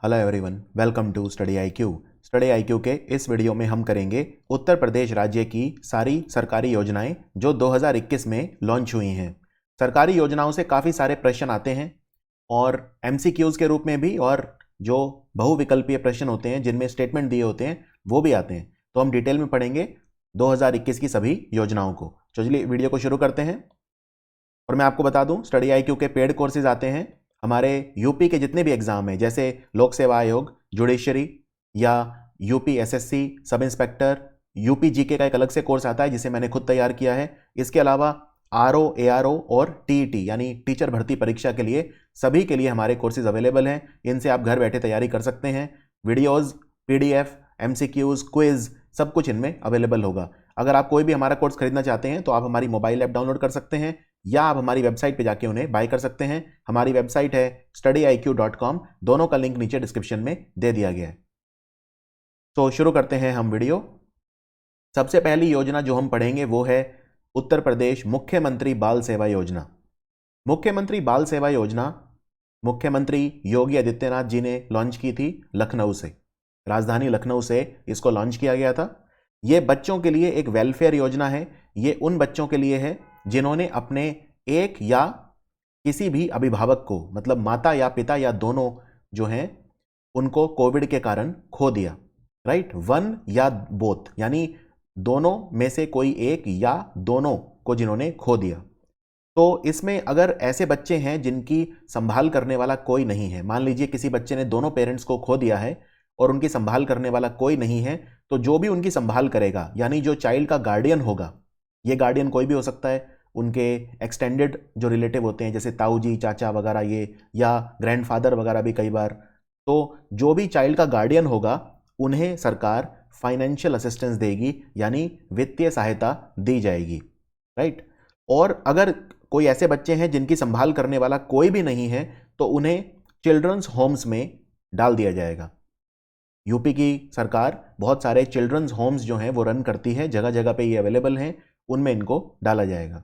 Hello everyone, welcome to study IQ. Study IQ के इस video में हम करेंगे उत्तर प्रदेश राज्य की सारी सरकारी योजनाएं जो 2021 में लॉन्च हुई हैं। सरकारी योजनाओं से काफ़ी सारे प्रश्न आते हैं और एमसीक्यूज़ के रूप में भी, और जो बहुविकल्पीय प्रश्न होते हैं जिनमें स्टेटमेंट दिए होते हैं वो भी आते हैं। तो हम डिटेल में पढ़ेंगे 2021 की सभी योजनाओं को। चलिए वीडियो को शुरू करते हैं। और मैं आपको बता दूं, स्टडी आईक्यू के पेड कोर्सेज आते हैं हमारे यूपी के जितने भी एग्जाम हैं, जैसे लोक सेवा आयोग, जुडिशरी या UP SSC sub inspector, UP GK का एक अलग से कोर्स आता है जिसे मैंने खुद तैयार किया है। इसके अलावा आरओ, एआरओ और टीईटी यानी टीचर भर्ती परीक्षा के लिए सभी के लिए हमारे कोर्सेज अवेलेबल हैं। इनसे आप घर बैठे तैयारी कर सकते हैं। वीडियोज, पीडीएफ, एमसीक्यूज, क्विज सब कुछ इनमें अवेलेबल होगा। अगर आप कोई भी हमारा कोर्स खरीदना चाहते हैं तो आप हमारी मोबाइल ऐप डाउनलोड कर सकते हैं या आप हमारी वेबसाइट पे जाके उन्हें बाय कर सकते हैं। हमारी वेबसाइट है studiiq.com, दोनों का लिंक नीचे डिस्क्रिप्शन में दे दिया गया है। तो शुरू करते हैं हम वीडियो। सबसे पहली योजना जो हम पढ़ेंगे वो है उत्तर प्रदेश मुख्यमंत्री बाल सेवा योजना। मुख्यमंत्री बाल सेवा योजना मुख्यमंत्री योगी आदित्यनाथ जी ने लॉन्च की थी लखनऊ से, राजधानी लखनऊ से इसको लॉन्च किया गया था। ये बच्चों के लिए एक वेलफेयर योजना है। ये उन बच्चों के लिए है जिन्होंने अपने एक या किसी भी अभिभावक को, मतलब माता या पिता या दोनों जो हैं, उनको कोविड के कारण खो दिया। राइट, वन या बोथ, यानी दोनों में से कोई एक या दोनों को जिन्होंने खो दिया। तो इसमें अगर ऐसे बच्चे हैं जिनकी संभाल करने वाला कोई नहीं है, मान लीजिए किसी बच्चे ने दोनों पेरेंट्स को खो दिया है और उनकी संभाल करने वाला कोई नहीं है, तो जो भी उनकी संभाल करेगा, यानी जो चाइल्ड का गार्डियन होगा, ये गार्डियन कोई भी हो सकता है, उनके एक्सटेंडेड जो रिलेटिव होते हैं जैसे ताऊ जी, चाचा वगैरह, ये या ग्रैंडफादर वगैरह भी कई बार, तो जो भी चाइल्ड का गार्डियन होगा उन्हें सरकार फाइनेंशियल असिस्टेंस देगी, यानी वित्तीय सहायता दी जाएगी। राइट, और अगर कोई ऐसे बच्चे हैं जिनकी संभाल करने वाला कोई भी नहीं है तो उन्हें चिल्ड्रंस होम्स में डाल दिया जाएगा। यूपी की सरकार बहुत सारे चिल्ड्रंस होम्स जो हैं वो रन करती है, जगह जगह पे ये अवेलेबल हैं, उनमें इनको डाला जाएगा।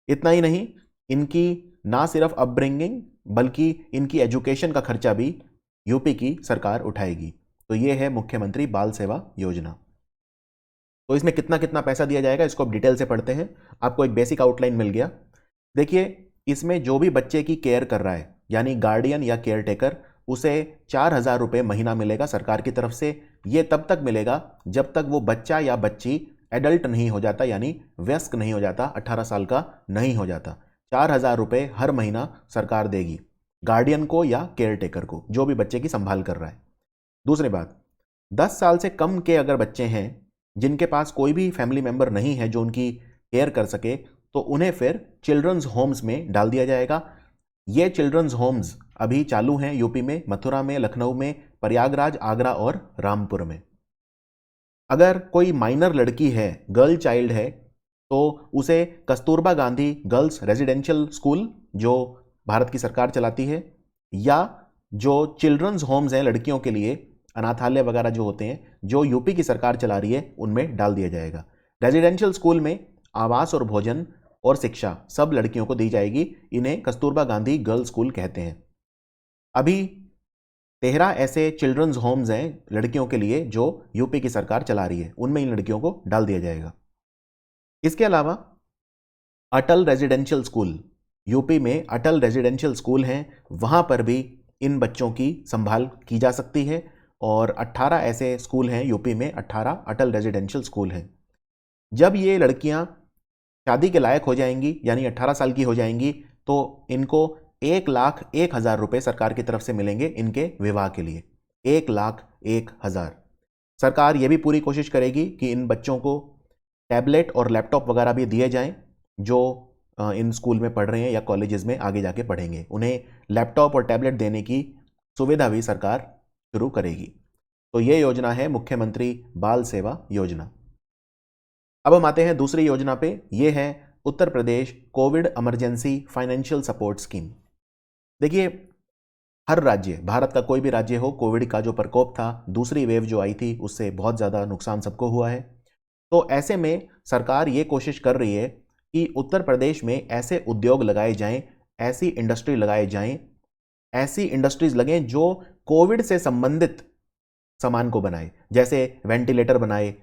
इतना ही नहीं, इनकी ना सिर्फ अपब्रिंगिंग बल्कि इनकी एजुकेशन का खर्चा भी यूपी की सरकार उठाएगी। तो ये है मुख्यमंत्री बाल सेवा योजना। तो इसमें कितना कितना पैसा दिया जाएगा इसको अब डिटेल से पढ़ते हैं। आपको एक बेसिक आउटलाइन मिल गया। देखिए, इसमें जो भी बच्चे की केयर कर रहा है, यानी गार्डियन या केयर टेकर, उसे 4,000 रुपये महीना मिलेगा सरकार की तरफ से। ये तब तक मिलेगा जब तक वो बच्चा या बच्ची एडल्ट नहीं हो जाता, यानी वयस्क नहीं हो जाता, 18 साल का नहीं हो जाता। 4,000 रुपये हर महीना सरकार देगी गार्डियन को या केयर टेकर को, जो भी बच्चे की संभाल कर रहा है। दूसरी बात, 10 साल से कम के अगर बच्चे हैं जिनके पास कोई भी फैमिली मेंबर नहीं है जो उनकी केयर कर सके, तो उन्हें फिर चिल्ड्रंस होम्स में डाल दिया जाएगा। ये चिल्ड्रंस होम्स अभी चालू हैं यूपी में, मथुरा में, लखनऊ में, प्रयागराज, आगरा और रामपुर में। अगर कोई माइनर लड़की है, गर्ल चाइल्ड है, तो उसे Kasturba Gandhi girls residential school जो भारत की सरकार चलाती है, या जो चिल्ड्रंस होम्स हैं लड़कियों के लिए, अनाथालय वगैरह जो होते हैं, जो यूपी की सरकार चला रही है, उनमें डाल दिया जाएगा। रेजिडेंशियल स्कूल में आवास और भोजन और शिक्षा सब लड़कियों को दी जाएगी। इन्हें कस्तूरबा गांधी गर्ल्स स्कूल कहते हैं। अभी 13 ऐसे चिल्ड्रंस होम्स हैं लड़कियों के लिए जो यूपी की सरकार चला रही है, उनमें इन लड़कियों को डाल दिया जाएगा। इसके अलावा अटल रेजिडेंशियल स्कूल, यूपी में अटल रेजिडेंशियल स्कूल हैं, वहां पर भी इन बच्चों की संभाल की जा सकती है। और 18 ऐसे स्कूल हैं यूपी में, 18 अटल रेजिडेंशियल स्कूल हैं। जब ये लड़कियां शादी के लायक हो जाएंगी, यानी 18 साल की हो जाएंगी, तो इनको 1,01,000 रुपये सरकार की तरफ से मिलेंगे इनके विवाह के लिए। 1,01,000। सरकार ये भी पूरी कोशिश करेगी कि इन बच्चों को टैबलेट और लैपटॉप वगैरह भी दिए जाएं जो इन स्कूल में पढ़ रहे हैं या कॉलेजेस में आगे जाके पढ़ेंगे। उन्हें लैपटॉप और टैबलेट देने की सुविधा भी सरकार शुरू करेगी। तो ये योजना है मुख्यमंत्री बाल सेवा योजना। अब हम आते हैं दूसरी योजना पे। ये है Uttar Pradesh Covid emergency financial support scheme. देखिए, हर राज्य, भारत का कोई भी राज्य हो, कोविड का जो प्रकोप था, दूसरी वेव जो आई थी, उससे बहुत ज़्यादा नुकसान सबको हुआ है। तो ऐसे में सरकार ये कोशिश कर रही है कि उत्तर प्रदेश में ऐसे उद्योग लगाए जाएं, ऐसी इंडस्ट्री लगाए जाएं, ऐसी इंडस्ट्रीज लगें जो कोविड से संबंधित सामान को बनाए, जैसे वेंटिलेटर बनाए,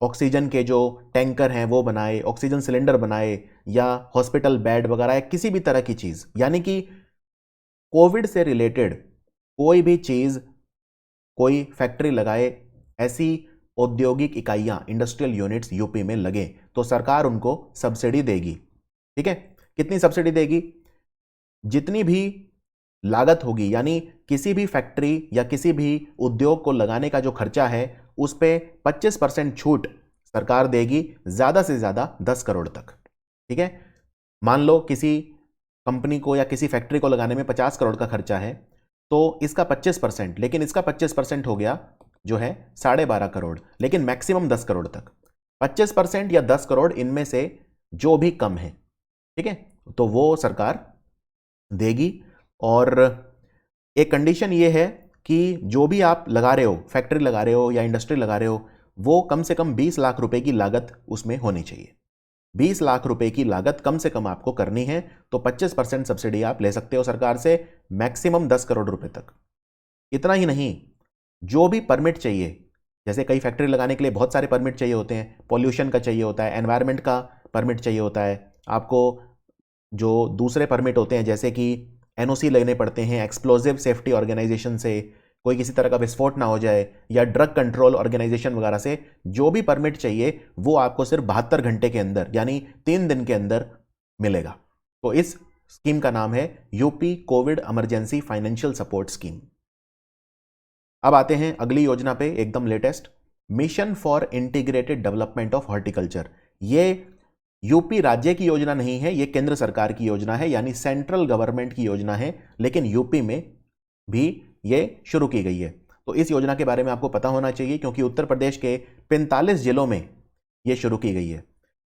ऑक्सीजन के जो टैंकर हैं वो बनाए, ऑक्सीजन सिलेंडर बनाए, या हॉस्पिटल बेड वगैरह, या किसी भी तरह की चीज़, यानी कि कोविड से रिलेटेड कोई भी चीज़, कोई फैक्ट्री लगाए, ऐसी औद्योगिक इकाइयां, इंडस्ट्रियल यूनिट्स यूपी में लगे तो सरकार उनको सब्सिडी देगी। ठीक है, कितनी सब्सिडी देगी? जितनी भी लागत होगी, यानी किसी भी फैक्ट्री या किसी भी उद्योग को लगाने का जो खर्चा है उस पे 25% छूट सरकार देगी, ज़्यादा से ज़्यादा 10 करोड़ तक। ठीक है, मान लो किसी कंपनी को या किसी फैक्ट्री को लगाने में 50 करोड़ का खर्चा है, तो इसका 25%, लेकिन इसका 25% हो गया जो है 12.5 करोड़, लेकिन मैक्सिमम 10 करोड़ तक। 25% या 10 करोड़, इनमें से जो भी कम है, ठीक है, तो वो सरकार देगी। और एक कंडीशन ये है कि जो भी आप लगा रहे हो, फैक्ट्री लगा रहे हो या इंडस्ट्री लगा रहे हो, वो कम से कम 20 लाख रुपए की लागत उसमें होनी चाहिए। 20 लाख रुपए की लागत कम से कम आपको करनी है, तो 25% सब्सिडी आप ले सकते हो सरकार से, मैक्सिमम 10 करोड़ रुपए तक। इतना ही नहीं, जो भी परमिट चाहिए, जैसे कई फैक्ट्री लगाने के लिए बहुत सारे परमिट चाहिए होते हैं, पॉल्यूशन का चाहिए होता है, एनवायरनमेंट का परमिट चाहिए होता है, आपको जो दूसरे परमिट होते हैं जैसे कि एनओसी लेने पड़ते हैं एक्सप्लोजिव सेफ्टी ऑर्गेनाइजेशन से, कोई किसी तरह का विस्फोट ना हो जाए, या ड्रग कंट्रोल ऑर्गेनाइजेशन वगैरह से, जो भी परमिट चाहिए वो आपको सिर्फ 72 घंटे के अंदर, यानी 3 दिन के अंदर मिलेगा। तो इस स्कीम का नाम है UP Covid emergency financial support scheme. अब आते हैं अगली योजना पे, एकदम latest, mission for integrated development of horticulture. ये यूपी राज्य की योजना नहीं है, ये केंद्र सरकार की योजना है, यानी सेंट्रल गवर्नमेंट की योजना है, लेकिन यूपी में भी ये शुरू की गई है। तो इस योजना के बारे में आपको पता होना चाहिए, क्योंकि उत्तर प्रदेश के 45 जिलों में ये शुरू की गई है।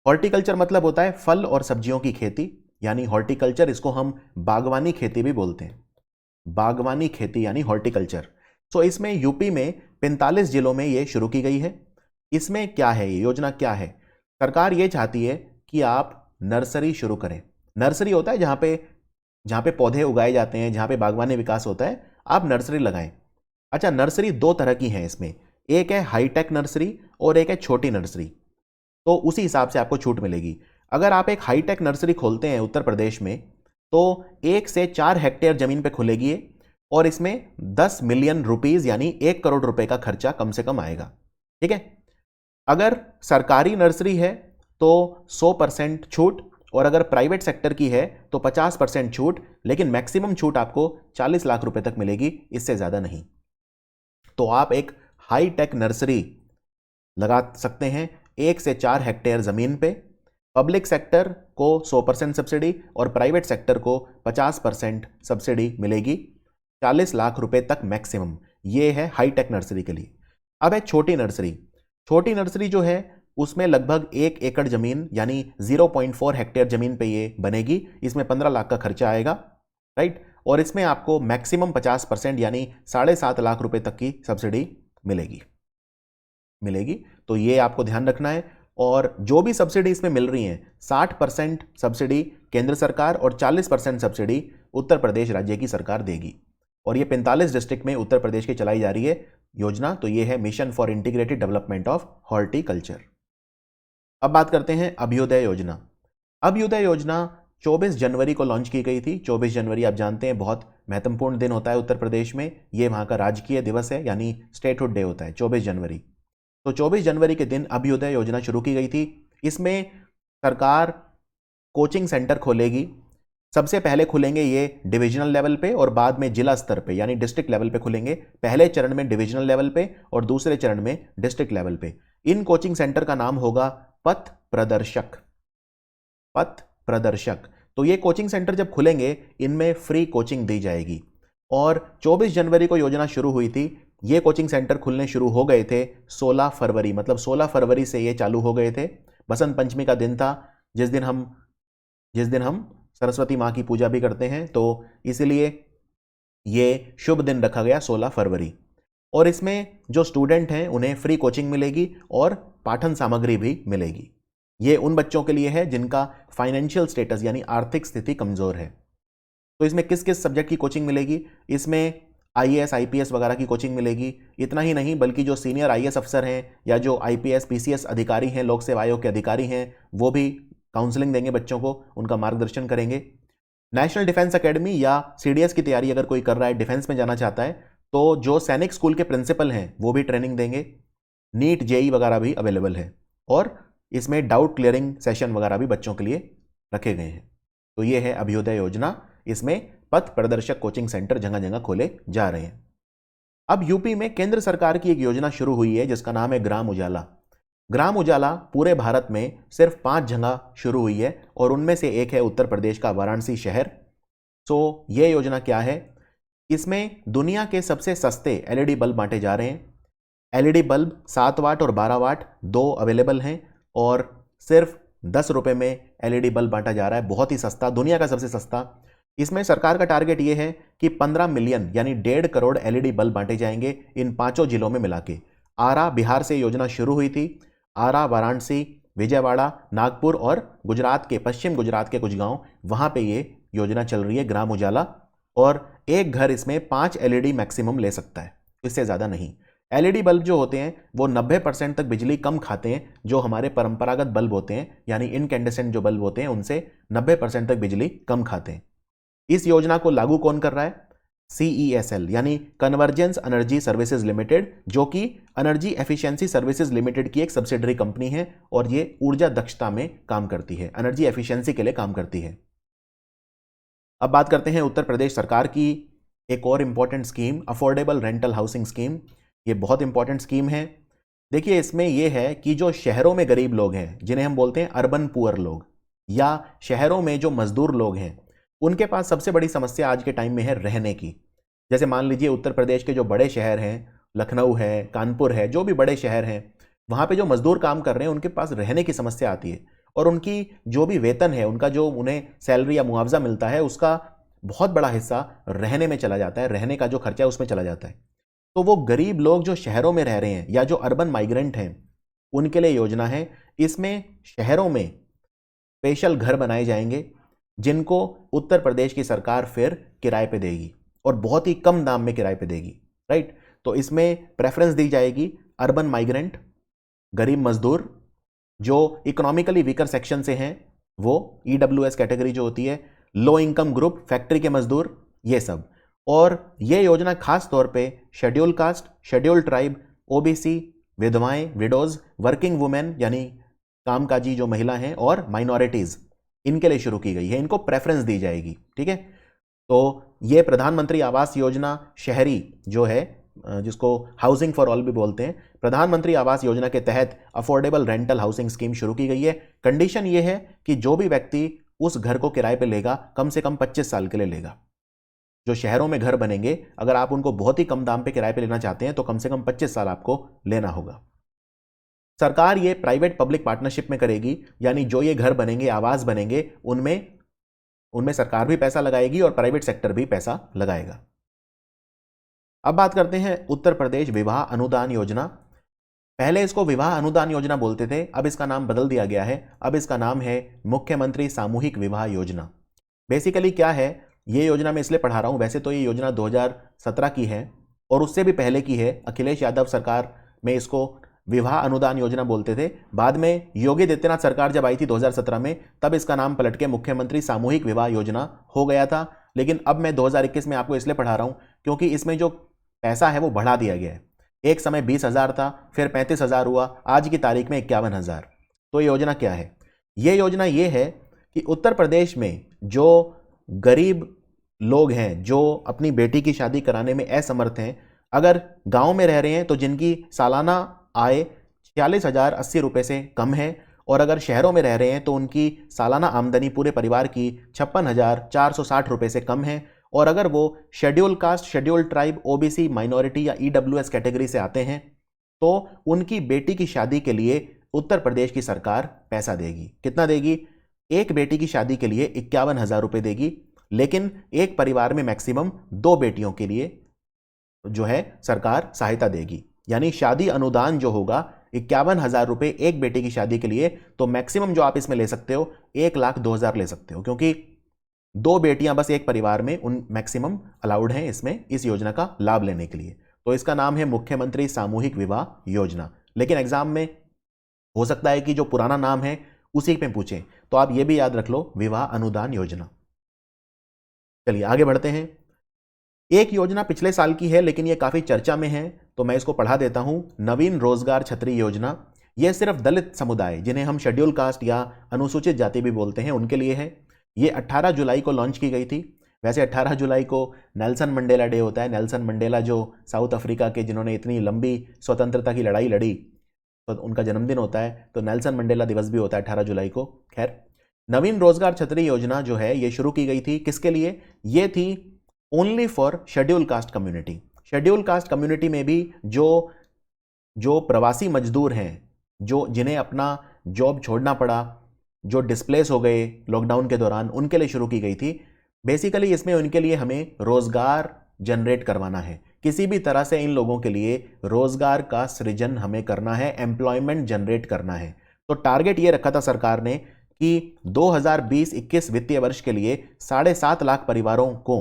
हॉर्टिकल्चर मतलब होता है फल और सब्जियों की खेती, यानी हॉर्टिकल्चर, इसको हम बागवानी खेती भी बोलते हैं, बागवानी खेती यानी हॉर्टिकल्चर। सो इसमें यूपी में 45 जिलों में ये शुरू की गई है। इसमें क्या है, ये योजना क्या है? सरकार ये चाहती है कि आप नर्सरी शुरू करें। नर्सरी होता है जहां पे पौधे उगाए जाते हैं, जहां पे बागवानी विकास होता है, आप नर्सरी लगाएं। अच्छा, नर्सरी दो तरह की है इसमें, एक है हाईटेक नर्सरी और एक है छोटी नर्सरी। तो उसी हिसाब से आपको छूट मिलेगी। अगर आप एक हाईटेक नर्सरी खोलते हैं उत्तर प्रदेश में, तो 1 से 4 हेक्टेयर जमीन पे खुलेगी और इसमें 10 मिलियन रुपीज यानी 1 करोड़ रुपए का खर्चा कम से कम आएगा। ठीक है, अगर सरकारी नर्सरी है तो 100% छूट, और अगर प्राइवेट सेक्टर की है तो 50% छूट, लेकिन मैक्सिमम छूट आपको 40 लाख रुपए तक मिलेगी, इससे ज्यादा नहीं। तो आप एक हाई टेक नर्सरी लगा सकते हैं 1 से 4 हेक्टेयर जमीन पे। पब्लिक सेक्टर को 100% सब्सिडी और प्राइवेट सेक्टर को 50% सब्सिडी मिलेगी, 40 लाख रुपए तक मैक्सिमम। ये है हाई टेक नर्सरी के लिए। अब है छोटी नर्सरी। छोटी नर्सरी जो है उसमें लगभग 1 एकड़ जमीन यानी 0.4 हेक्टेयर जमीन पे ये बनेगी। इसमें 15 लाख का खर्चा आएगा, राइट, और इसमें आपको मैक्सिमम 50% यानी 7.5 लाख रुपए तक की सब्सिडी मिलेगी। तो ये आपको ध्यान रखना है। और जो भी सब्सिडी इसमें मिल रही है, 60% सब्सिडी केंद्र सरकार और 40% सब्सिडी उत्तर प्रदेश राज्य की सरकार देगी। और ये 45 डिस्ट्रिक्ट में उत्तर प्रदेश की चलाई जा रही है योजना। तो ये है mission for integrated development of horticulture. अब बात करते हैं अभ्युदय योजना। अभ्युदय योजना 24 जनवरी को लॉन्च की गई थी। 24 जनवरी आप जानते हैं बहुत महत्वपूर्ण दिन होता है उत्तर प्रदेश में, ये वहां का राजकीय दिवस है, यानी स्टेटहुड डे होता है 24 जनवरी। तो 24 जनवरी के दिन अभ्युदय योजना शुरू की गई थी। इसमें सरकार कोचिंग सेंटर खोलेगी। सबसे पहले खुलेंगे ये डिविजनल लेवल पे और बाद में जिला स्तर पे यानी डिस्ट्रिक्ट लेवल पे खुलेंगे। पहले चरण में डिविजनल लेवल पे और दूसरे चरण में डिस्ट्रिक्ट लेवल पे। इन कोचिंग सेंटर का नाम होगा पथ प्रदर्शक। पथ प्रदर्शक। तो ये कोचिंग सेंटर जब खुलेंगे इनमें फ्री कोचिंग दी जाएगी। और 24 जनवरी को योजना शुरू हुई थी। ये कोचिंग सेंटर खुलने शुरू हो गए थे 16 फरवरी, मतलब 16 फरवरी से ये चालू हो गए थे। बसंत पंचमी का दिन था जिस दिन हम सरस्वती माँ की पूजा भी करते हैं, तो इसलिए ये शुभ दिन रखा गया 16 फरवरी। और इसमें जो स्टूडेंट हैं उन्हें फ्री कोचिंग मिलेगी और पाठन सामग्री भी मिलेगी। ये उन बच्चों के लिए है जिनका फाइनेंशियल स्टेटस यानी आर्थिक स्थिति कमजोर है। तो इसमें किस किस सब्जेक्ट की कोचिंग मिलेगी? इसमें आईएएस आईपीएस वगैरह की कोचिंग मिलेगी। इतना ही नहीं बल्कि जो सीनियर आईएएस अफसर हैं या जो आईपीएस पीसीएस अधिकारी हैं, लोक सेवा आयोग के अधिकारी हैं, वो भी काउंसलिंग देंगे बच्चों को, उनका मार्गदर्शन करेंगे। नेशनल डिफेंस एकेडमी या सीडीएस की तैयारी अगर कोई कर रहा है, डिफेंस में जाना चाहता है, तो जो सैनिक स्कूल के प्रिंसिपल हैं वो भी ट्रेनिंग देंगे। नीट जेई वगैरह भी अवेलेबल है और इसमें डाउट क्लियरिंग सेशन वगैरह भी बच्चों के लिए रखे गए हैं। तो ये है अभ्युदय योजना। इसमें पथ प्रदर्शक कोचिंग सेंटर जगह जगह खोले जा रहे हैं। अब यूपी में केंद्र सरकार की एक योजना शुरू हुई है जिसका नाम है ग्राम उजाला। ग्राम उजाला पूरे भारत में सिर्फ 5 जगह शुरू हुई है और उनमें से एक है उत्तर प्रदेश का वाराणसी शहर। तो ये योजना क्या है? इसमें दुनिया के सबसे सस्ते एलईडी बल्ब बांटे जा रहे हैं। एलईडी बल्ब 7 वाट और 12 वाट दो अवेलेबल हैं और सिर्फ 10 रुपए में एलईडी बल्ब बांटा जा रहा है। बहुत ही सस्ता, दुनिया का सबसे सस्ता। इसमें सरकार का टारगेट ये है कि 15 मिलियन यानी 1.5 करोड़ एलईडी बल्ब बांटे जाएंगे इन 5 जिलों में मिला के। आरा, बिहार से योजना शुरू हुई थी। आरा, वाराणसी, विजयवाड़ा, नागपुर और गुजरात के, पश्चिम गुजरात के कुछ गांव, वहां पे ये योजना चल रही है ग्राम उजाला। और एक घर इसमें 5 एलईडी मैक्सिमम ले सकता है, इससे ज़्यादा नहीं। एलईडी बल्ब जो होते हैं वो 90% तक बिजली कम खाते हैं जो हमारे परंपरागत बल्ब होते हैं, यानी इनकैंडेसेंट जो बल्ब होते हैं उनसे 90% तक बिजली कम खाते हैं। इस योजना को लागू कौन कर रहा है? CESL यानी कन्वर्जेंस एनर्जी सर्विसेज लिमिटेड, जो कि एनर्जी एफिशिएंसी सर्विसेज लिमिटेड की एक सब्सिडरी कंपनी है और ये ऊर्जा दक्षता में काम करती है, एनर्जी एफिशिएंसी के लिए काम करती है। अब बात करते हैं उत्तर प्रदेश सरकार की एक और important scheme, affordable rental housing scheme. ये बहुत इंपॉर्टेंट स्कीम है। देखिए, इसमें यह है कि जो शहरों में गरीब लोग हैं, जिन्हें हम बोलते हैं अर्बन पुअर लोग, या शहरों में जो मजदूर लोग हैं, उनके पास सबसे बड़ी समस्या आज के टाइम में है रहने की। जैसे मान लीजिए उत्तर प्रदेश के जो बड़े शहर हैं, लखनऊ है, कानपुर है, जो भी बड़े शहर हैं, वहाँ पे जो मजदूर काम कर रहे हैं उनके पास रहने की समस्या आती है और उनकी जो भी वेतन है, उनका जो उन्हें सैलरी या मुआवजा मिलता है, उसका बहुत बड़ा हिस्सा रहने में चला जाता है, रहने का जो खर्चा है उसमें चला जाता है। तो वो गरीब लोग जो शहरों में रह रहे हैं या जो अर्बन माइग्रेंट हैं, उनके लिए योजना है। इसमें शहरों में स्पेशल घर बनाए जाएंगे जिनको उत्तर प्रदेश की सरकार फिर किराए पे देगी और बहुत ही कम दाम में किराए पे देगी, राइट। तो इसमें प्रेफरेंस दी जाएगी अर्बन माइग्रेंट, गरीब मजदूर, जो इकोनॉमिकली वीकर सेक्शन से हैं, वो EWS कैटेगरी जो होती है, लो इनकम ग्रुप, फैक्ट्री के मजदूर, ये सब। और ये योजना खास तौर पे schedule caste, schedule tribe, OBC, विधवाएं, विडोज, वर्किंग वुमेन यानी कामकाजी जो महिला हैं, और माइनॉरिटीज, इनके लिए शुरू की गई है। इनको प्रेफरेंस दी जाएगी, ठीक है। तो ये प्रधानमंत्री आवास योजना शहरी जो है, जिसको हाउसिंग फॉर ऑल भी बोलते हैं, प्रधानमंत्री आवास योजना के तहत अफोर्डेबल रेंटल हाउसिंग स्कीम शुरू की गई है। कंडीशन ये है कि जो भी व्यक्ति उस घर को किराए पे लेगा, कम से कम 25 साल के लिए लेगा। जो शहरों में घर बनेंगे, अगर आप उनको बहुत ही कम दाम पे किराए पे लेना चाहते हैं तो कम से कम 25 साल आपको लेना होगा। सरकार ये प्राइवेट पब्लिक पार्टनरशिप में करेगी, यानी जो ये घर बनेंगे, आवास बनेंगे, उनमें सरकार भी पैसा लगाएगी और प्राइवेट सेक्टर भी पैसा लगाएगा। अब बात करते हैं उत्तर प्रदेश विवाह अनुदान योजना। पहले इसको विवाह अनुदान योजना बोलते थे, अब इसका नाम बदल दिया गया है। अब इसका नाम है मुख्यमंत्री सामूहिक विवाह योजना। बेसिकली क्या है ये योजना, मैं इसलिए पढ़ा रहा हूं, वैसे तो ये योजना 2017 की है और उससे भी पहले की है। अखिलेश यादव सरकार में इसको विवाह अनुदान योजना बोलते थे। बाद में योगी आदित्यनाथ सरकार जब आई थी 2017 में, तब इसका नाम पलट के मुख्यमंत्री सामूहिक विवाह योजना हो गया था। लेकिन अब मैं 2021 में आपको इसलिए पढ़ा रहा हूं क्योंकि इसमें जो पैसा है वो बढ़ा दिया गया है। एक समय 20,000 था, फिर 35,000 हुआ, आज की तारीख में 51,000। तो ये योजना क्या है? ये योजना ये है कि उत्तर प्रदेश में जो गरीब लोग हैं, जो अपनी बेटी की शादी कराने में असमर्थ हैं, अगर गांव में रह रहे हैं तो जिनकी सालाना आय 46,080 रुपये से कम है, और अगर शहरों में रह रहे हैं तो उनकी सालाना आमदनी पूरे परिवार की 56,460 रुपये से कम है, और अगर वो schedule caste, schedule tribe, OBC, minority या EWS कैटेगरी से आते हैं तो उनकी बेटी की शादी के लिए उत्तर प्रदेश की सरकार पैसा देगी। कितना देगी? एक बेटी की शादी के लिए 51,000 रुपये देगी, लेकिन एक परिवार में मैक्सिमम 2 बेटियों के लिए जो है सरकार सहायता देगी। यानी शादी अनुदान जो होगा 51,000 रुपये एक बेटी की शादी के लिए, तो मैक्सिमम जो आप इसमें ले सकते हो 1,02,000 ले सकते हो, क्योंकि 2 बेटियां बस एक परिवार में उन मैक्सिमम अलाउड हैं इसमें, इस योजना का लाभ लेने के लिए। तो इसका नाम है मुख्यमंत्री सामूहिक विवाह योजना। लेकिन एग्जाम में हो सकता है कि जो पुराना नाम है उसी पे पूछें, तो आप ये भी याद रख लो, विवाह अनुदान योजना। चलिए आगे बढ़ते हैं। एक योजना पिछले साल की है लेकिन ये काफी चर्चा में है, तो मैं इसको पढ़ा देता हूं। नवीन रोजगार छतरी योजना। यह सिर्फ दलित समुदाय, जिन्हें हम शेड्यूल कास्ट या अनुसूचित जाति भी बोलते हैं, उनके लिए है। ये 18 जुलाई को लॉन्च की गई थी। वैसे 18 जुलाई को नेल्सन मंडेला डे होता है। नेल्सन मंडेला जो साउथ अफ्रीका के, जिन्होंने इतनी लंबी स्वतंत्रता की लड़ाई लड़ी, तो उनका जन्मदिन होता है, तो नेल्सन मंडेला दिवस भी होता है 18 जुलाई को। खैर, नवीन रोजगार छतरी योजना जो है ये शुरू की गई थी। किसके लिए? ये थी only for schedule caste community. Schedule caste community में भी जो प्रवासी मजदूर हैं, जिन्हें अपना जॉब छोड़ना पड़ा, जो डिस्प्लेस हो गए लॉकडाउन के दौरान, उनके लिए शुरू की गई थी। बेसिकली इसमें उनके लिए हमें रोजगार जनरेट करवाना है। किसी भी तरह से इन लोगों के लिए रोजगार का सृजन हमें करना है, एम्प्लॉयमेंट जनरेट करना है। तो टारगेट ये रखा था सरकार ने कि 2020-21 वित्तीय वर्ष के लिए 7.5 लाख परिवारों को,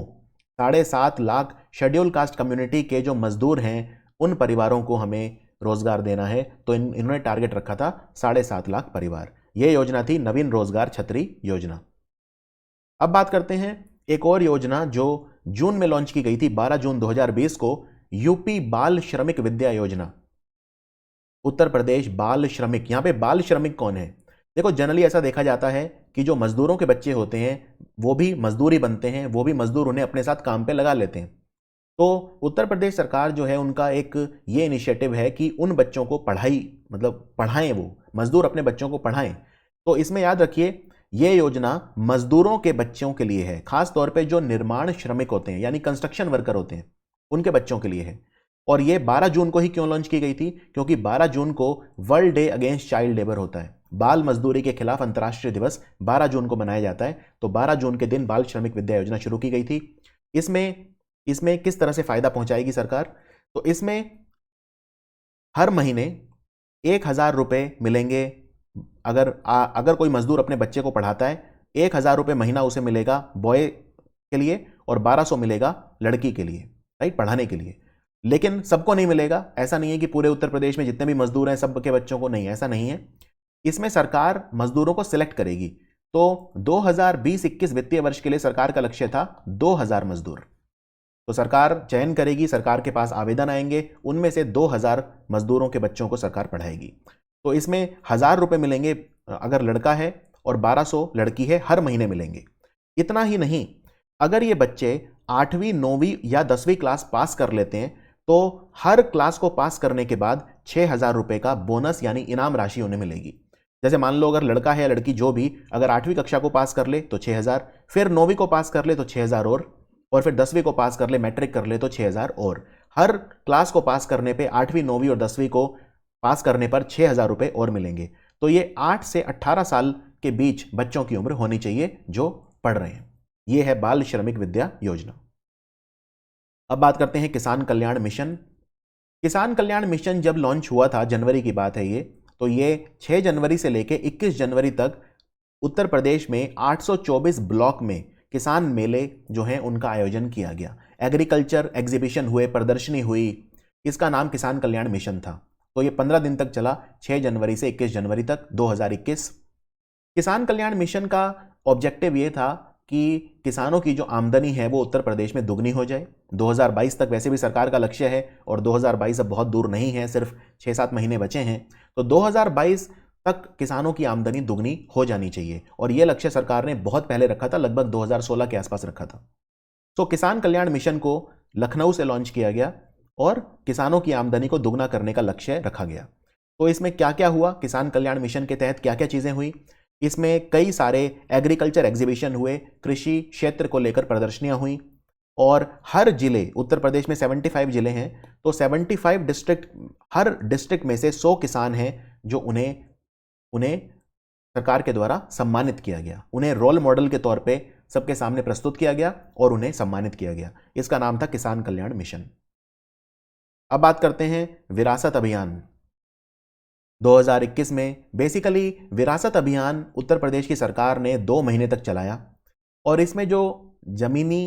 7.5 लाख शेड्यूल कास्ट कम्युनिटी के जो मजदूर हैं, उन परिवारों को हमें रोजगार देना है। तो इन्होंने टारगेट रखा था 7.5 लाख परिवार। यह योजना थी नवीन रोजगार छतरी योजना। अब बात करते हैं एक और योजना जो जून में लॉन्च की गई थी, 12 जून 2020 को, यूपी बाल श्रमिक विद्या योजना। उत्तर प्रदेश बाल श्रमिक। यहां पे बाल श्रमिक कौन है? देखो, जनरली ऐसा देखा जाता है कि जो मजदूरों के बच्चे होते हैं वो भी मजदूरी बनते हैं, वो भी मजदूर उन्हें अपने साथ काम पे लगा लेते हैं। तो उत्तर प्रदेश सरकार जो है, उनका एक ये इनिशिएटिव है कि उन बच्चों को पढ़ाएं, वो मजदूर अपने बच्चों को पढ़ाएं। तो इसमें याद रखिए, ये योजना मजदूरों के बच्चों के लिए है, खास तौर पे जो निर्माण श्रमिक होते हैं, यानी कंस्ट्रक्शन वर्कर होते हैं, उनके बच्चों के लिए है। और ये 12 जून को ही क्यों लॉन्च की गई थी? क्योंकि 12 जून को world day against child labour होता है। बाल मजदूरी के खिलाफ अंतर्राष्ट्रीय दिवस 12 जून को मनाया जाता है। तो 12 जून के दिन बाल श्रमिक विद्या योजना शुरू की गई थी। इसमें किस तरह से फायदा पहुंचाएगी सरकार? तो इसमें हर महीने 1,000 रुपए मिलेंगे। अगर कोई मजदूर अपने बच्चे को पढ़ाता है, 1,000 रुपए महीना उसे मिलेगा बॉय के लिए, और 1200 मिलेगा लड़की के लिए, राइट, पढ़ाने के लिए। लेकिन सबको नहीं मिलेगा। ऐसा नहीं है कि पूरे उत्तर प्रदेश में जितने भी मजदूर हैं सब के बच्चों को नहीं, ऐसा नहीं है। इसमें सरकार मजदूरों को सिलेक्ट करेगी। तो 2020-21 वित्तीय वर्ष के लिए सरकार का लक्ष्य था 2,000 मजदूर। तो सरकार चयन करेगी, सरकार के पास आवेदन आएंगे, उनमें से 2,000 मजदूरों के बच्चों को सरकार पढ़ाएगी। तो इसमें 1,000 रुपए मिलेंगे अगर लड़का है, और 1200 लड़की है, हर महीने मिलेंगे। इतना ही नहीं, अगर ये बच्चे 8वीं 9वीं या 10वीं क्लास पास कर लेते हैं, तो हर क्लास को पास करने के बाद 6,000 रुपए का बोनस यानी इनाम राशि उन्हें मिलेगी। जैसे मान लो अगर लड़का है या लड़की जो भी, अगर 8वीं कक्षा को पास कर ले तो 6,000, फिर 9वीं को पास कर ले तो 6,000 और फिर 10वीं को पास कर ले, मैट्रिक कर ले तो 6,000 और। हर क्लास को पास करने पे 8वीं 9वीं और 10वीं को पास करने पर 6,000 रुपए और मिलेंगे। तो ये 8 से 18 साल के बीच बच्चों की उम्र होनी चाहिए जो पढ़ रहे हैं। ये है बाल श्रमिक विद्या योजना। अब बात करते हैं किसान कल्याण मिशन। किसान कल्याण मिशन जब लॉन्च हुआ था, जनवरी की बात है ये, तो ये 6 जनवरी से लेकर 21 जनवरी तक उत्तर प्रदेश में 824 ब्लॉक में किसान मेले जो हैं उनका आयोजन किया गया। एग्रीकल्चर एग्जीबिशन हुए, प्रदर्शनी हुई। इसका नाम किसान कल्याण मिशन था। तो ये 15 दिन तक चला, 6 जनवरी से 21 जनवरी तक 2021। किसान कल्याण मिशन का ऑब्जेक्टिव ये था कि किसानों की जो आमदनी है वो उत्तर प्रदेश में दुगनी हो जाए। 2022 तक वैसे भी सरकार का लक्ष्य है, और 2022 अब बहुत दूर नहीं है, सिर्फ 6-7 महीने बचे हैं। तो 2022 तक किसानों की आमदनी दुगनी हो जानी चाहिए, और यह लक्ष्य सरकार ने बहुत पहले रखा था, लगभग 2016 के आसपास रखा था। तो किसान कल्याण मिशन को लखनऊ से लॉन्च किया गया और किसानों की आमदनी को दुगना करने का लक्ष्य रखा गया। तो इसमें क्या क्या हुआ, किसान कल्याण मिशन के तहत क्या क्या चीजें हुई? इसमें कई सारे एग्रीकल्चर एग्जीबिशन हुए, कृषि क्षेत्र को लेकर प्रदर्शनियां हुई, और हर जिले, उत्तर प्रदेश में 75 जिले हैं, तो 75 डिस्ट्रिक्ट, हर डिस्ट्रिक्ट में से 100 किसान हैं जो उन्हें सरकार के द्वारा सम्मानित किया गया। उन्हें रोल मॉडल के तौर पे सबके सामने प्रस्तुत किया गया और उन्हें सम्मानित किया गया। इसका नाम था किसान कल्याण मिशन। अब बात करते हैं विरासत अभियान। 2021 में बेसिकली विरासत अभियान उत्तर प्रदेश की सरकार ने 2 महीने तक चलाया, और इसमें जो जमीनी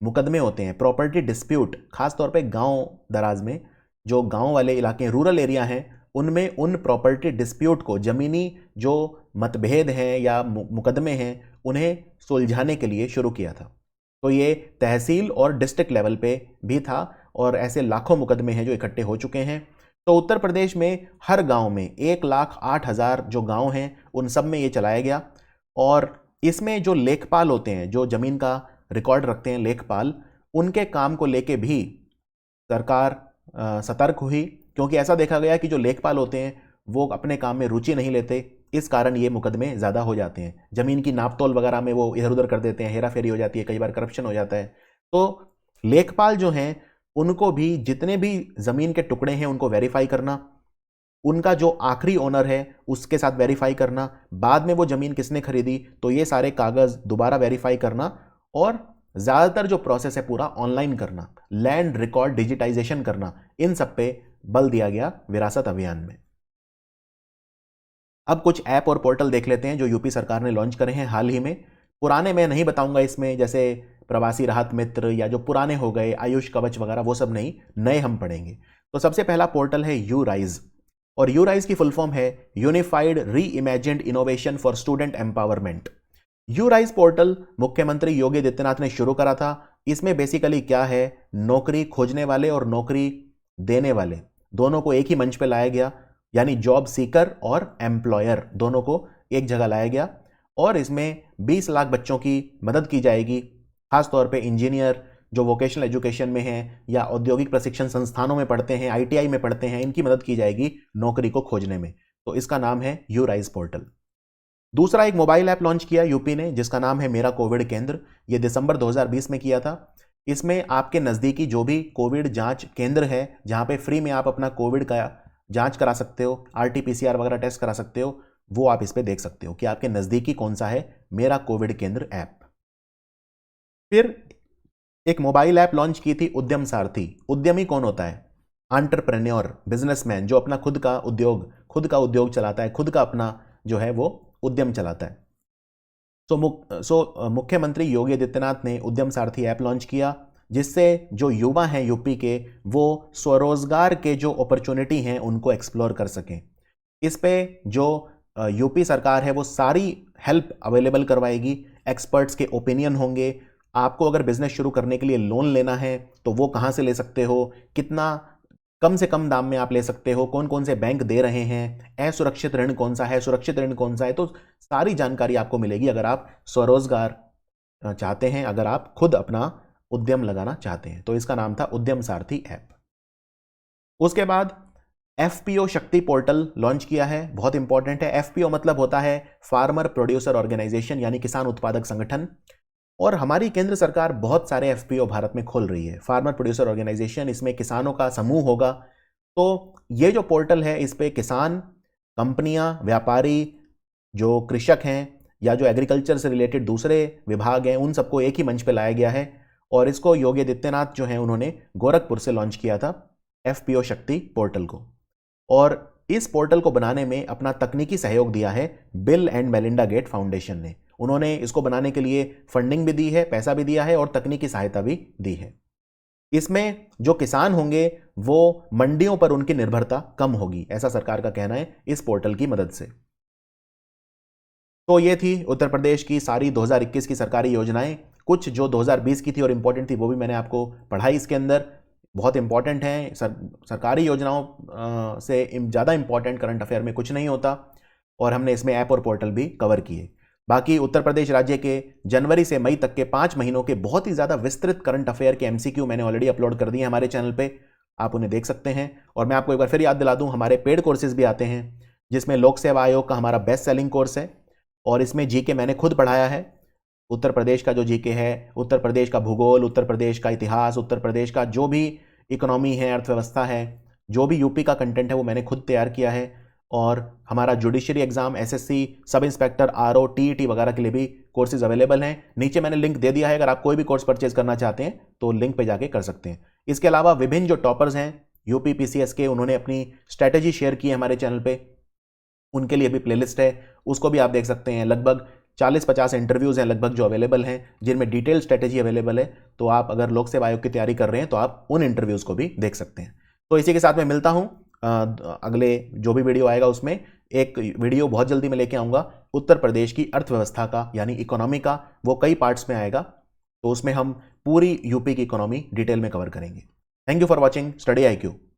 मुकदमे होते हैं, प्रॉपर्टी डिस्प्यूट, खासतौर पे गांव दराज में, जो गांव वाले इलाके रूरल एरिया हैं, उनमें उन प्रॉपर्टी डिस्प्यूट को, जमीनी जो मतभेद हैं या मुकदमे हैं, उन्हें सुलझाने के लिए शुरू किया था। तो ये तहसील और डिस्ट्रिक्ट लेवल पे भी था और ऐसे लाखों मुकदमे हैं जो इकट्ठे हो चुके हैं। तो उत्तर प्रदेश में हर गांव में 1,08,000 जो गांव हैं उन सब में ये चलाया गया। और इसमें जो लेखपाल होते हैं, जो जमीन का रिकॉर्ड रखते हैं, लेखपाल, उनके काम को लेके भी सरकार सतर्क हुई, क्योंकि ऐसा देखा गया कि जो लेखपाल होते हैं वो अपने काम में रुचि नहीं लेते, इस कारण ये मुकदमे ज़्यादा हो जाते हैं। ज़मीन की नापतोल वगैरह में वो इधर उधर कर देते हैं, हेरा फेरी हो जाती है, कई बार करप्शन हो जाता है। तो लेखपाल जो हैं उनको भी, जितने भी ज़मीन के टुकड़े हैं उनको वेरीफाई करना, उनका जो आखिरी ओनर है उसके साथ वेरीफाई करना, बाद में वो ज़मीन किसने खरीदी तो ये सारे कागज़ दोबारा वेरीफाई करना, और ज़्यादातर जो प्रोसेस है पूरा ऑनलाइन करना, लैंड रिकॉर्ड डिजिटाइजेशन करना, इन सब पे बल दिया गया विरासत अभियान में। अब कुछ ऐप और पोर्टल देख लेते हैं जो यूपी सरकार ने लॉन्च करे हैं हाल ही में। पुराने मैं नहीं बताऊंगा इसमें, जैसे प्रवासी राहत मित्र या जो पुराने हो गए, आयुष कवच वगैरह, वो सब नहीं, नए हम पढ़ेंगे। तो सबसे पहला पोर्टल है यू राइज, और यू राइज की फुल फॉर्म है यूनिफाइड री imagined innovation for student empowerment. You rise portal मुख्यमंत्री योगी आदित्यनाथ ने शुरू करा था। इसमें बेसिकली क्या है, नौकरी खोजने वाले और नौकरी देने वाले दोनों को एक ही मंच पे लाया गया, यानी जॉब सीकर और एम्प्लॉयर दोनों को एक जगह लाया गया। और इसमें 20 लाख बच्चों की मदद की जाएगी, खासतौर पे इंजीनियर जो वोकेशनल एजुकेशन में हैं या औद्योगिक प्रशिक्षण संस्थानों में पढ़ते हैं, आईटीआई में पढ़ते हैं, इनकी मदद की जाएगी नौकरी को खोजने में। तो इसका नाम है यू राइज पोर्टल। दूसरा, एक मोबाइल ऐप लॉन्च किया यूपी ने जिसका नाम है मेरा कोविड केंद्र। ये दिसंबर 2020 में किया था। इसमें आपके नज़दीकी जो भी कोविड जांच केंद्र है, जहां पे फ्री में आप अपना कोविड का जांच करा सकते हो, आरटी-पीसीआर वगैरह टेस्ट करा सकते हो, वो आप इस पे देख सकते हो कि आपके नज़दीकी कौन सा है मेरा कोविड केंद्र ऐप। फिर एक मोबाइल ऐप लॉन्च की थी उद्यम सारथी। उद्यमी कौन होता है? एंटरप्रेन्योर, बिजनेसमैन, जो अपना खुद का उद्योग चलाता है, खुद का अपना जो है वो उद्यम चलाता है। मुख्यमंत्री योगी आदित्यनाथ ने उद्यम सारथी ऐप लॉन्च किया, जिससे जो युवा हैं यूपी के, वो स्वरोजगार के जो अपॉर्चुनिटी हैं उनको एक्सप्लोर कर सकें। इस पे जो यूपी सरकार है वो सारी हेल्प अवेलेबल करवाएगी, एक्सपर्ट्स के ओपिनियन होंगे। आपको अगर बिजनेस शुरू करने के लिए लोन लेना है तो वो कहाँ से ले सकते हो, कितना कम से कम दाम में आप ले सकते हो, कौन कौन से बैंक दे रहे हैं, असुरक्षित ऋण कौन सा है, सुरक्षित ऋण कौन सा है, तो सारी जानकारी आपको मिलेगी अगर आप स्वरोजगार चाहते हैं, अगर आप खुद अपना उद्यम लगाना चाहते हैं। तो इसका नाम था उद्यम सारथी ऐप। उसके बाद एफपीओ शक्ति पोर्टल लॉन्च किया है, बहुत इंपॉर्टेंट है। एफपीओ मतलब होता है फार्मर प्रोड्यूसर ऑर्गेनाइजेशन, यानी किसान उत्पादक संगठन। और हमारी केंद्र सरकार बहुत सारे एफपीओ भारत में खोल रही है, फार्मर प्रोड्यूसर ऑर्गेनाइजेशन। इसमें किसानों का समूह होगा। तो ये जो पोर्टल है इस पे किसान, कंपनियां, व्यापारी, जो कृषक हैं या जो एग्रीकल्चर से रिलेटेड दूसरे विभाग हैं, उन सबको एक ही मंच पे लाया गया है। और इसको योगी आदित्यनाथ जो हैं उन्होंने गोरखपुर से लॉन्च किया था एफपीओ शक्ति पोर्टल को। और इस पोर्टल को बनाने में अपना तकनीकी सहयोग दिया है Bill and Melinda Gates foundation ने। उन्होंने इसको बनाने के लिए फंडिंग भी दी है, पैसा भी दिया है और तकनीकी सहायता भी दी है। इसमें जो किसान होंगे वो मंडियों पर उनकी निर्भरता कम होगी, ऐसा सरकार का कहना है इस पोर्टल की मदद से। तो ये थी उत्तर प्रदेश की सारी 2021 की सरकारी योजनाएं। कुछ जो 2020 की थी और इंपॉर्टेंट थी वो भी मैंने आपको पढ़ाई इसके अंदर, बहुत इंपॉर्टेंट हैं। सरकारी योजनाओं से ज़्यादा इंपॉर्टेंट करंट अफेयर में कुछ नहीं होता, और हमने इसमें ऐप और पोर्टल भी कवर किए। बाकी उत्तर प्रदेश राज्य के जनवरी से मई तक के 5 महीनों के बहुत ही ज़्यादा विस्तृत करंट अफेयर के एमसीक्यू मैंने ऑलरेडी अपलोड कर दिए हमारे चैनल पे, आप उन्हें देख सकते हैं। और मैं आपको एक बार फिर याद दिला दूं, हमारे पेड कोर्सेज भी आते हैं, जिसमें लोक सेवा आयोग का हमारा बेस्ट सेलिंग कोर्स है, और इसमें जीके मैंने खुद पढ़ाया है। उत्तर प्रदेश का जो जीके है, उत्तर प्रदेश का भूगोल, उत्तर प्रदेश का इतिहास, उत्तर प्रदेश का जो भी इकोनॉमी है, अर्थव्यवस्था है, जो भी यूपी का कंटेंट है वो मैंने खुद तैयार किया है। और हमारा judiciary exam, SSC, sub inspector, RO, TET वगैरह के लिए भी कोर्सेज अवेलेबल हैं। नीचे मैंने लिंक दे दिया है, अगर आप कोई भी कोर्स परचेज करना चाहते हैं तो लिंक पे जाके कर सकते हैं। इसके अलावा विभिन्न जो टॉपर्स हैं यूपी पीसीएस के, उन्होंने अपनी स्ट्रैटेजी शेयर की है हमारे चैनल पे, उनके लिए भी प्लेलिस्ट है, उसको भी आप देख सकते हैं। लगभग 40-50 इंटरव्यूज़ हैं लगभग जो अवेलेबल हैं, जिनमें डिटेल स्ट्रेटेजी अवेलेबल है। तो आप अगर लोक सेवा आयोग की तैयारी कर रहे हैं तो आप उन इंटरव्यूज़ को भी देख सकते हैं। तो इसी के साथ मैं मिलता हूँ अगले जो भी वीडियो आएगा उसमें। एक वीडियो बहुत जल्दी मैं लेके आऊँगा उत्तर प्रदेश की अर्थव्यवस्था का, यानी इकोनॉमी का। वो कई पार्ट्स में आएगा, तो उसमें हम पूरी यूपी की इकोनॉमी डिटेल में कवर करेंगे। Thank you for watching study IQ।